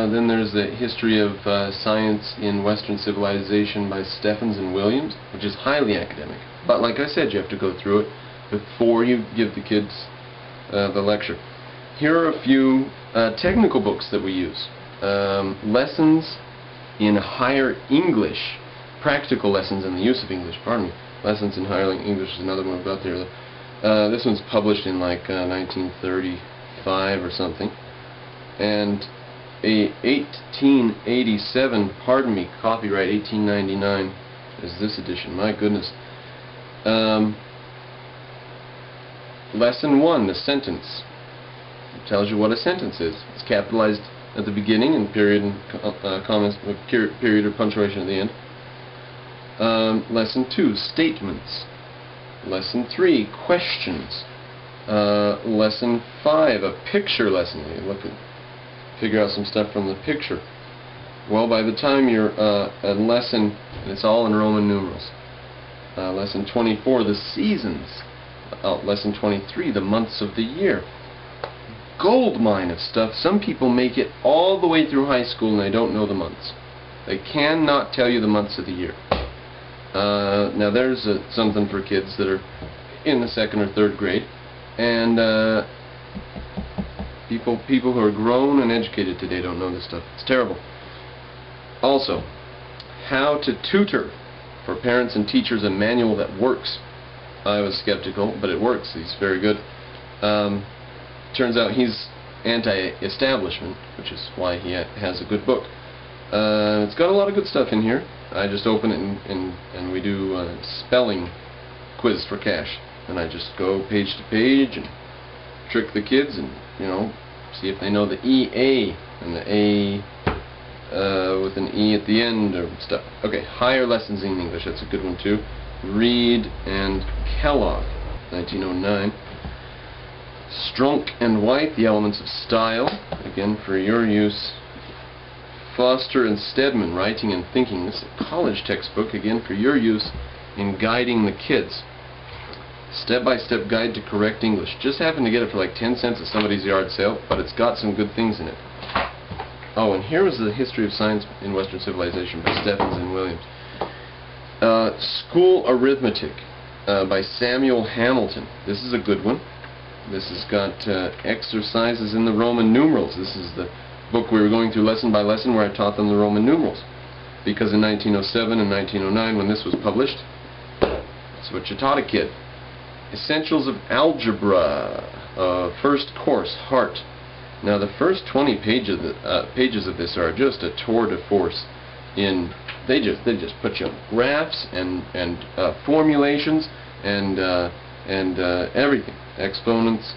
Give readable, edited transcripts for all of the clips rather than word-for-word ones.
Then there's the History of Science in Western Civilization by Stephens and Williams, which is highly academic. But like I said, you have to go through it before you give the kids the lecture. Here are a few technical books that we use. Lessons in Higher English, practical lessons in the use of English, pardon me. Lessons in Higher English is another one we've got there. This one's published in like 1935 or something. And a 1887, pardon me, copyright 1899 is this edition, my goodness. Lesson 1, the sentence. It tells you what a sentence is. It's capitalized at the beginning and period and commas, period or punctuation at the end. Lesson 2, statements. Lesson 3, questions. Lesson 5, a picture lesson. You figure out some stuff from the picture. Well, by the time you're at lesson, and it's all in Roman numerals. Lesson 24, the seasons. Lesson 23, the months of the year. Gold mine of stuff. Some people make it all the way through high school and they don't know the months. They cannot tell you the months of the year. Now there's something for kids that are in the 2nd or 3rd grade, and people who are grown and educated today don't know this stuff. It's terrible. Also, how to tutor. For parents and teachers, a manual that works. I was skeptical, but it works. He's very good. Turns out he's anti-establishment, which is why he has a good book. It's got a lot of good stuff in here. I just open it and we do a spelling quiz for cash. And I just go page to page and trick the kids and, you know, see if they know the EA and the A with an E at the end or stuff. Okay, higher lessons in English, that's a good one too. Reed and Kellogg, 1909. Strunk and White, The Elements of Style, again for your use. Foster and Stedman, Writing and Thinking. This is a college textbook, again for your use in guiding the kids. Step-by-step guide to correct English. Just happened to get it for like 10 cents at somebody's yard sale, but it's got some good things in it. Oh, and here was the History of Science in Western Civilization by Stephens and Williams. School Arithmetic by Samuel Hamilton. This is a good one. This has got exercises in the Roman numerals. This is the book we were going through lesson by lesson where I taught them the Roman numerals. Because in 1907 and 1909, when this was published, that's what you taught a kid. Essentials of Algebra, first course, Heart. Now the first 20 pages of this are just a tour de force. They just put you on graphs and formulations and everything, exponents,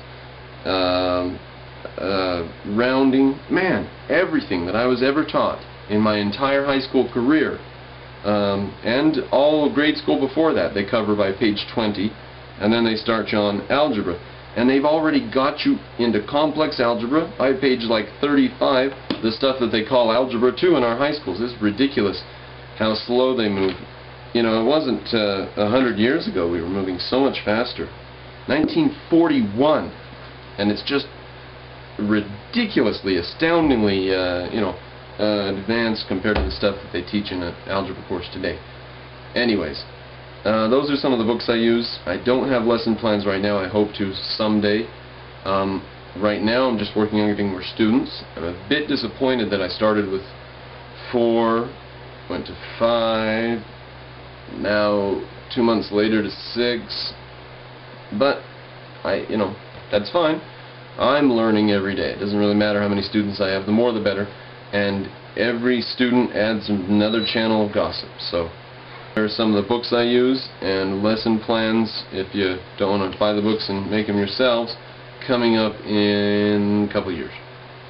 rounding, man, everything that I was ever taught in my entire high school career, and all grade school before that, they cover by page 20, and then they start you on algebra. And they've already got you into complex algebra by page like 35, the stuff that they call Algebra 2 in our high schools. This is ridiculous how slow they move. You know, it wasn't 100 years ago we were moving so much faster. 1941, and it's just ridiculously, astoundingly, advanced compared to the stuff that they teach in an algebra course today. Anyways. Those are some of the books I use. I don't have lesson plans right now. I hope to someday. Right now I'm just working on getting more students. I'm a bit disappointed that I started with 4, went to 5, now 2 months later to 6. But that's fine. I'm learning every day. It doesn't really matter how many students I have. The more the better. And every student adds another channel of gossip. So there are some of the books I use and lesson plans, if you don't want to buy the books and make them yourselves, coming up in a couple years.